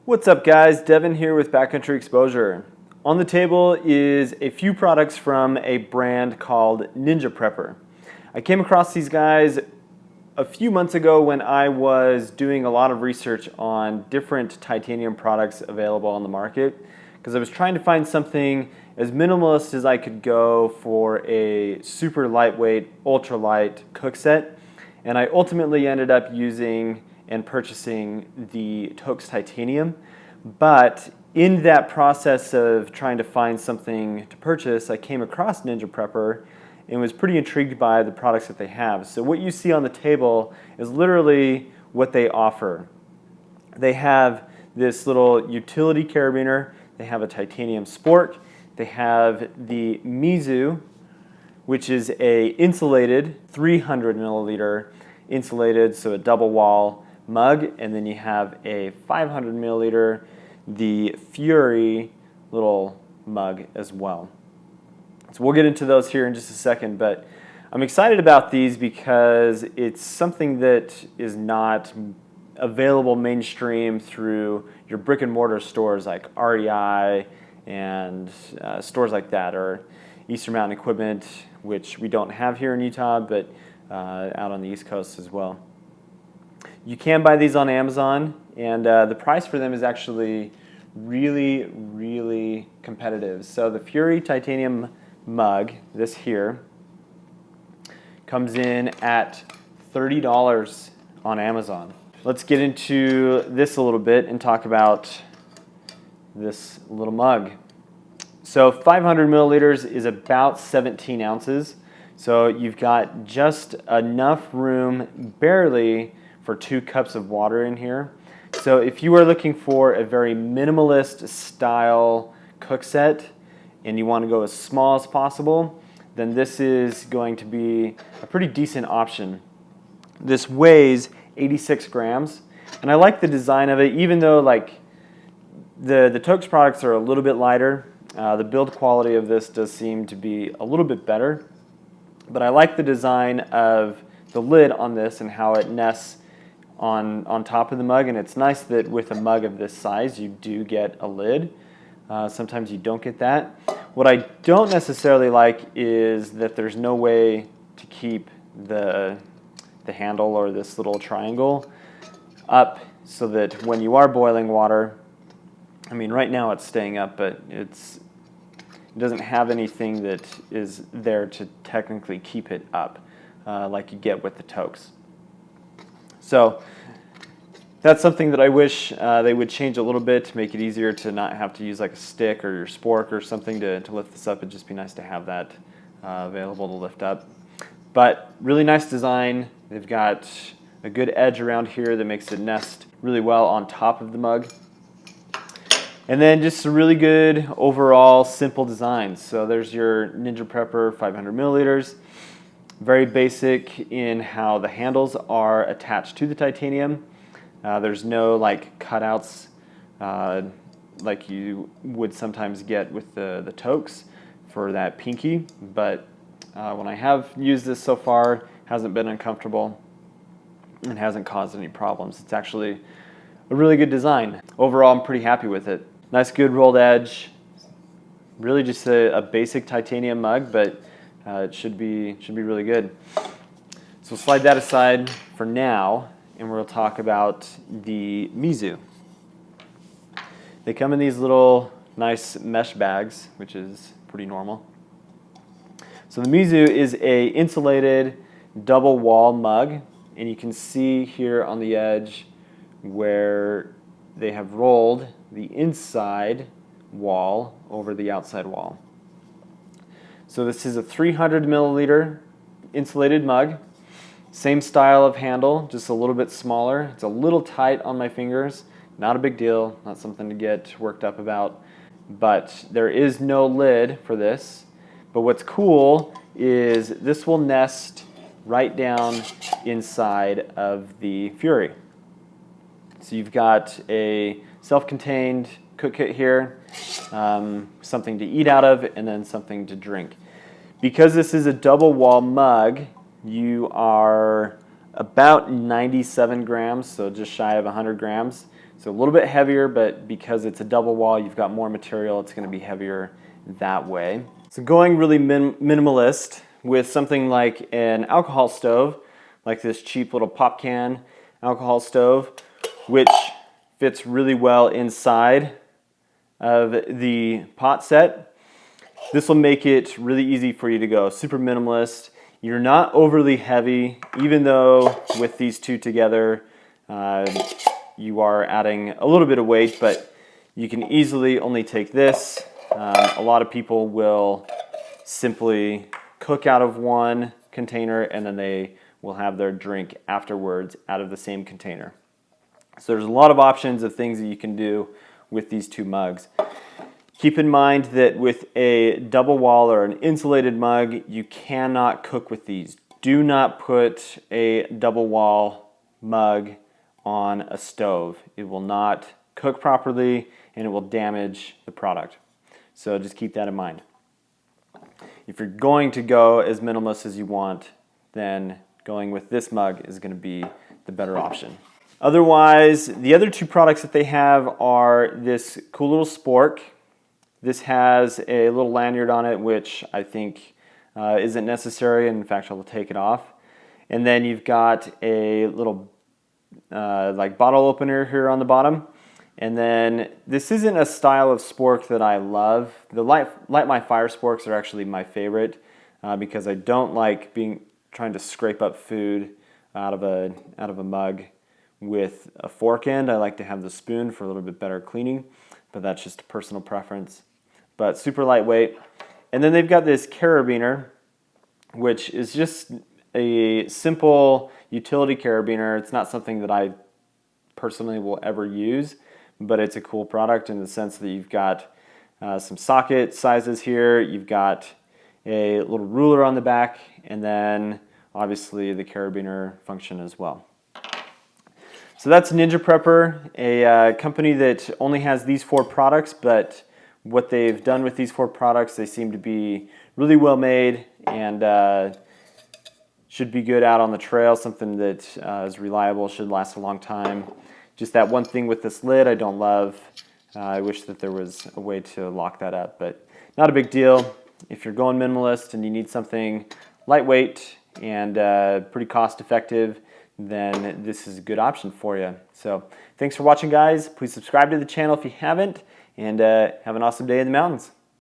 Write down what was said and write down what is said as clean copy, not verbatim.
What's up guys, Devin here with Backcountry Exposure. On the table is a few products from a brand called Ninja Prepper. I came across these guys a few months ago when I was doing a lot of research on different titanium products available on the market because I was trying to find something as minimalist as I could go for a super lightweight, ultralight cook set, and I ultimately ended up using and purchasing the Toaks Titanium. But in that process of trying to find something to purchase, I came across Ninja Prepper and was pretty intrigued by the products that they have. So what you see on the table is literally what they offer. They have this little utility carabiner, they have a titanium sport, they have the Mizu, which is a insulated 300 milliliter insulated, so a double wall mug, and then you have a 500 milliliter, the Furi little mug as well. So we'll get into those here in just a second, but I'm excited about these because it's something that is not available mainstream through your brick and mortar stores like REI and stores like that, or Eastern Mountain Equipment, which we don't have here in Utah, but out on the East Coast as well. You can buy these on Amazon, and the price for them is actually really competitive. So the Puri Titanium Mug, this here, comes in at $30 on Amazon. Let's get into this a little bit and talk about this little mug. So 500 milliliters is about 17 ounces. So you've got just enough room, barely, for 2 cups of water in here. So if you are looking for a very minimalist style cook set and you want to go as small as possible, then this is going to be a pretty decent option. This weighs 86 grams, and I like the design of it, even though like the Toaks products are a little bit lighter. The build quality of this does seem to be a little bit better, but I like the design of the lid on this and how it nests on top of the mug, and it's nice that with a mug of this size you do get a lid. Sometimes you don't get that. What I don't necessarily like is that there's no way to keep the handle or this little triangle up so that when you are boiling water, I mean right now it's staying up, but it doesn't have anything that is there to technically keep it up like you get with the Toaks. So that's something that I wish they would change a little bit to make it easier to not have to use like a stick or your spork or something to lift this up. It'd just be nice to have that available to lift up. But really nice design. They've got a good edge around here that makes it nest really well on top of the mug. And then just a really good overall simple design. So there's your Ninja Prepper 500 milliliters. Very basic in how the handles are attached to the titanium. There's no like cutouts like you would sometimes get with the Toaks for that pinky, but when I have used this so far, it hasn't been uncomfortable and hasn't caused any problems. It's actually a really good design. Overall, I'm pretty happy with it. Nice, good rolled edge. Really just a basic titanium mug, but it should be really good. So we'll slide that aside for now, and we'll talk about the Mizu. They come in these little nice mesh bags, which is pretty normal. So the Mizu is a insulated double wall mug, and you can see here on the edge where they have rolled the inside wall over the outside wall. So this is a 300 milliliter insulated mug. Same style of handle, just a little bit smaller. It's a little tight on my fingers. Not a big deal, not something to get worked up about. But there is no lid for this. But what's cool is this will nest right down inside of the Furi. So you've got a self-contained cook kit here, something to eat out of, and then something to drink. Because this is a double wall mug, you are about 97 grams, so just shy of 100 grams. So a little bit heavier, but because it's a double wall, you've got more material, it's going to be heavier that way. So going really minimalist with something like an alcohol stove, like this cheap little pop can alcohol stove, which fits really well inside of the pot set. This will make it really easy for you to go super minimalist. You're not overly heavy, even though with these two together, you are adding a little bit of weight, but you can easily only take this. A lot of people will simply cook out of one container and then they will have their drink afterwards out of the same container. So there's a lot of options of things that you can do with these two mugs. Keep in mind that with a double wall or an insulated mug, you cannot cook with these. Do not put a double wall mug on a stove. It will not cook properly and it will damage the product. So just keep that in mind. If you're going to go as minimalist as you want, then going with this mug is going to be the better option. Otherwise, the other two products that they have are this cool little spork. This has a little lanyard on it, which I think isn't necessary. In fact, I'll take it off. And then you've got a little like bottle opener here on the bottom. And then this isn't a style of spork that I love. The Light My Fire sporks are actually my favorite because I don't like trying to scrape up food out of a mug with a fork end. I like to have the spoon for a little bit better cleaning, but that's just a personal preference. But super lightweight. And then they've got this carabiner, which is just a simple utility carabiner. It's not something that I personally will ever use, but it's a cool product in the sense that you've got some socket sizes here, you've got a little ruler on the back, and then obviously the carabiner function as well. So that's Ninja Prepper, a company that only has these 4 products, but what they've done with these 4 products, they seem to be really well made and should be good out on the trail, something that is reliable, should last a long time. Just that one thing with this lid I don't love. I wish that there was a way to lock that up, but not a big deal. If you're going minimalist and you need something lightweight and pretty cost effective, then this is a good option for you. So thanks for watching, guys. Please subscribe to the channel if you haven't, and have an awesome day in the mountains.